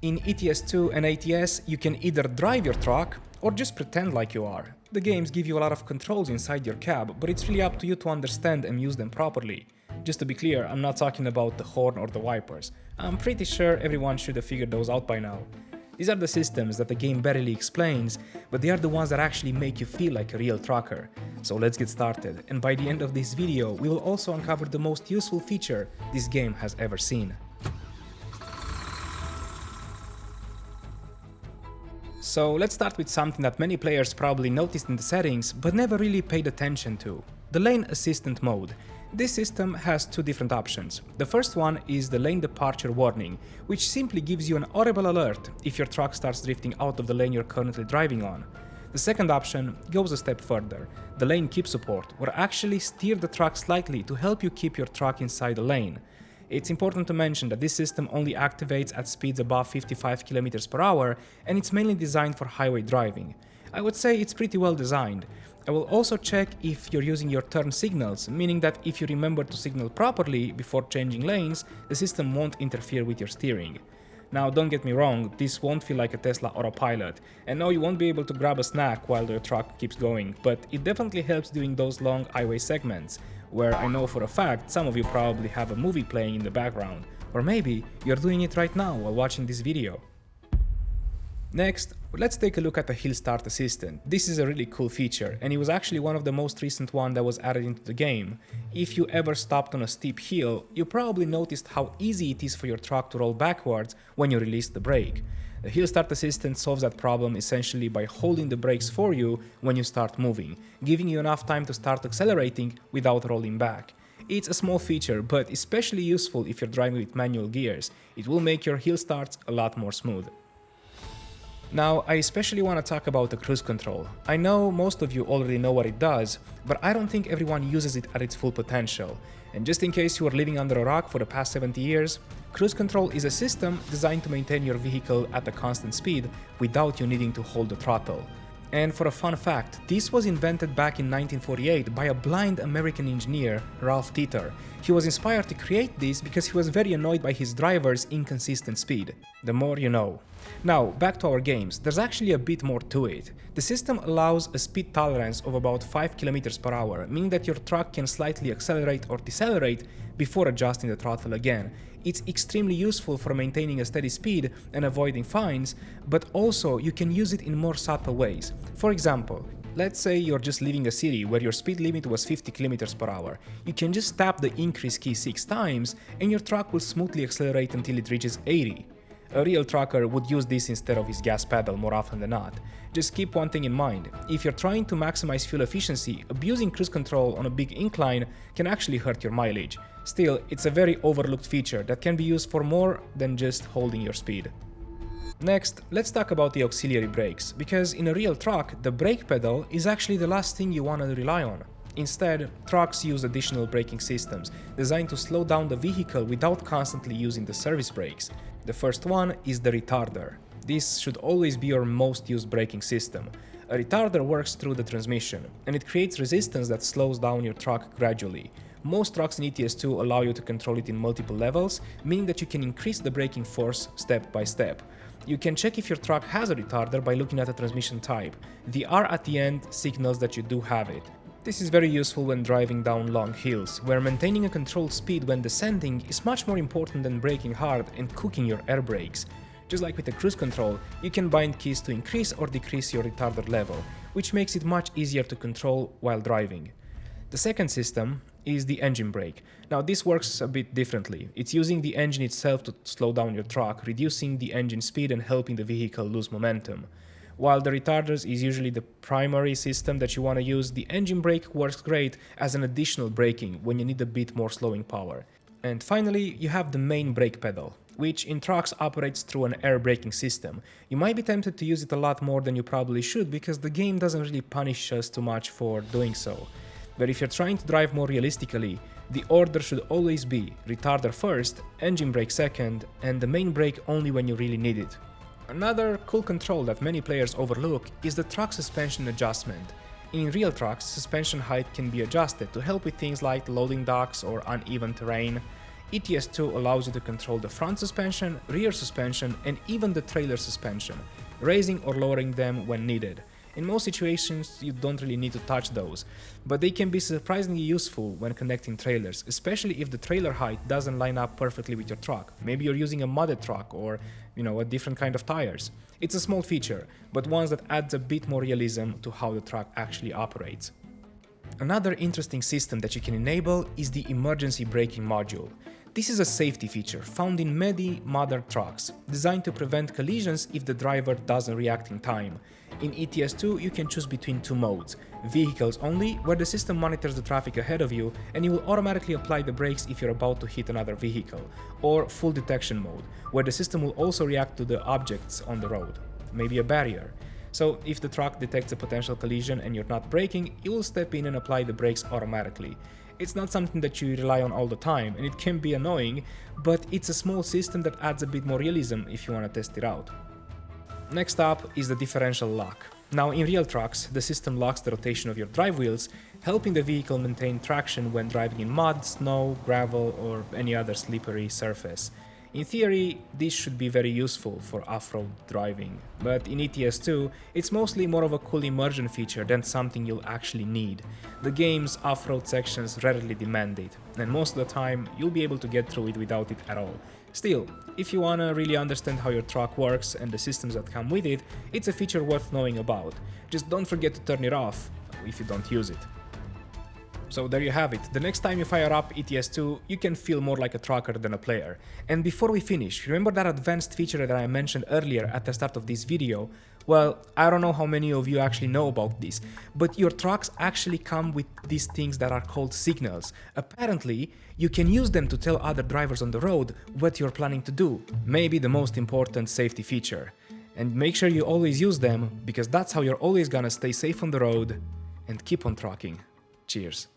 In ETS2 and ATS, you can either drive your truck or just pretend like you are. The games give you a lot of controls inside your cab, but it's really up to you to understand and use them properly. Just to be clear, I'm not talking about the horn or the wipers. I'm pretty sure everyone should have figured those out by now. These are the systems that the game barely explains, but they are the ones that actually make you feel like a real trucker. So let's get started, and by the end of this video, we will also uncover the most useful feature this game has ever seen. So let's start with something that many players probably noticed in the settings, but never really paid attention to: the lane assistant mode. This system has two different options. The first one is the lane departure warning, which simply gives you an audible alert if your truck starts drifting out of the lane you're currently driving on. The second option goes a step further: the lane keep support, or actually steer the truck slightly to help you keep your truck inside the lane. It's important to mention that this system only activates at speeds above 55 km/h, and it's mainly designed for highway driving. I would say it's pretty well designed. I will also check if you're using your turn signals, meaning that if you remember to signal properly before changing lanes, the system won't interfere with your steering. Now, don't get me wrong, this won't feel like a Tesla autopilot, and no, you won't be able to grab a snack while the truck keeps going, but it definitely helps during those long highway segments, where I know for a fact some of you probably have a movie playing in the background, or maybe you're doing it right now while watching this video. Next, let's take a look at the Hill Start Assistant. This is a really cool feature, and it was actually one of the most recent ones that was added into the game. If you ever stopped on a steep hill, you probably noticed how easy it is for your truck to roll backwards when you release the brake. The Hill Start Assistant solves that problem essentially by holding the brakes for you when you start moving, giving you enough time to start accelerating without rolling back. It's a small feature, but especially useful if you're driving with manual gears. It will make your hill starts a lot more smooth. Now, I especially want to talk about the cruise control. I know most of you already know what it does, but I don't think everyone uses it at its full potential. And just in case you were living under a rock for the past 70 years, cruise control is a system designed to maintain your vehicle at a constant speed without you needing to hold the throttle. And for a fun fact, this was invented back in 1948 by a blind American engineer, Ralph Teeter. He was inspired to create this because he was very annoyed by his driver's inconsistent speed. The more you know. Now, back to our games, there's actually a bit more to it. The system allows a speed tolerance of about 5 km/h, meaning that your truck can slightly accelerate or decelerate before adjusting the throttle again. It's extremely useful for maintaining a steady speed and avoiding fines, but also you can use it in more subtle ways. For example, let's say you're just leaving a city where your speed limit was 50 km/h. You can just tap the increase key 6 times and your truck will smoothly accelerate until it reaches 80. A real trucker would use this instead of his gas pedal more often than not. Just keep one thing in mind: if you're trying to maximize fuel efficiency, abusing cruise control on a big incline can actually hurt your mileage. Still, it's a very overlooked feature that can be used for more than just holding your speed. Next, let's talk about the auxiliary brakes, because in a real truck, the brake pedal is actually the last thing you want to rely on. Instead, trucks use additional braking systems designed to slow down the vehicle without constantly using the service brakes. The first one is the retarder. This should always be your most used braking system. A retarder works through the transmission, and it creates resistance that slows down your truck gradually. Most trucks in ETS2 allow you to control it in multiple levels, meaning that you can increase the braking force step by step. You can check if your truck has a retarder by looking at the transmission type. The R at the end signals that you do have it. This is very useful when driving down long hills, where maintaining a controlled speed when descending is much more important than braking hard and cooking your air brakes. Just like with the cruise control, you can bind keys to increase or decrease your retarder level, which makes it much easier to control while driving. The second system is the engine brake. Now, this works a bit differently. It's using the engine itself to slow down your truck, reducing the engine speed and helping the vehicle lose momentum. While the retarders is usually the primary system that you want to use, the engine brake works great as an additional braking when you need a bit more slowing power. And finally, you have the main brake pedal, which in trucks operates through an air braking system. You might be tempted to use it a lot more than you probably should, because the game doesn't really punish us too much for doing so. But if you're trying to drive more realistically, the order should always be retarder first, engine brake second, and the main brake only when you really need it. Another cool control that many players overlook is the truck suspension adjustment. In real trucks, suspension height can be adjusted to help with things like loading docks or uneven terrain. ETS2 allows you to control the front suspension, rear suspension, and even the trailer suspension, raising or lowering them when needed. In most situations, you don't really need to touch those, but they can be surprisingly useful when connecting trailers, especially if the trailer height doesn't line up perfectly with your truck. Maybe you're using a modded truck or, a different kind of tires. It's a small feature, but one that adds a bit more realism to how the truck actually operates. Another interesting system that you can enable is the emergency braking module. This is a safety feature found in many modern trucks, designed to prevent collisions if the driver doesn't react in time. In ETS2, you can choose between two modes: vehicles only, where the system monitors the traffic ahead of you and it will automatically apply the brakes if you're about to hit another vehicle, or full detection mode, where the system will also react to the objects on the road, maybe a barrier. So if the truck detects a potential collision and you're not braking, it will step in and apply the brakes automatically. It's not something that you rely on all the time, and it can be annoying, but it's a small system that adds a bit more realism if you want to test it out. Next up is the differential lock. Now, in real trucks, the system locks the rotation of your drive wheels, helping the vehicle maintain traction when driving in mud, snow, gravel, or any other slippery surface. In theory, this should be very useful for off-road driving, but in ETS2, it's mostly more of a cool immersion feature than something you'll actually need. The game's off-road sections rarely demand it, and most of the time, you'll be able to get through it without it at all. Still, if you wanna really understand how your truck works and the systems that come with it, it's a feature worth knowing about. Just don't forget to turn it off if you don't use it. So there you have it. The next time you fire up ETS2, you can feel more like a trucker than a player. And before we finish, remember that advanced feature that I mentioned earlier at the start of this video? Well, I don't know how many of you actually know about this, but your trucks actually come with these things that are called signals. Apparently, you can use them to tell other drivers on the road what you're planning to do. Maybe the most important safety feature. And make sure you always use them, because that's how you're always gonna stay safe on the road and keep on trucking. Cheers.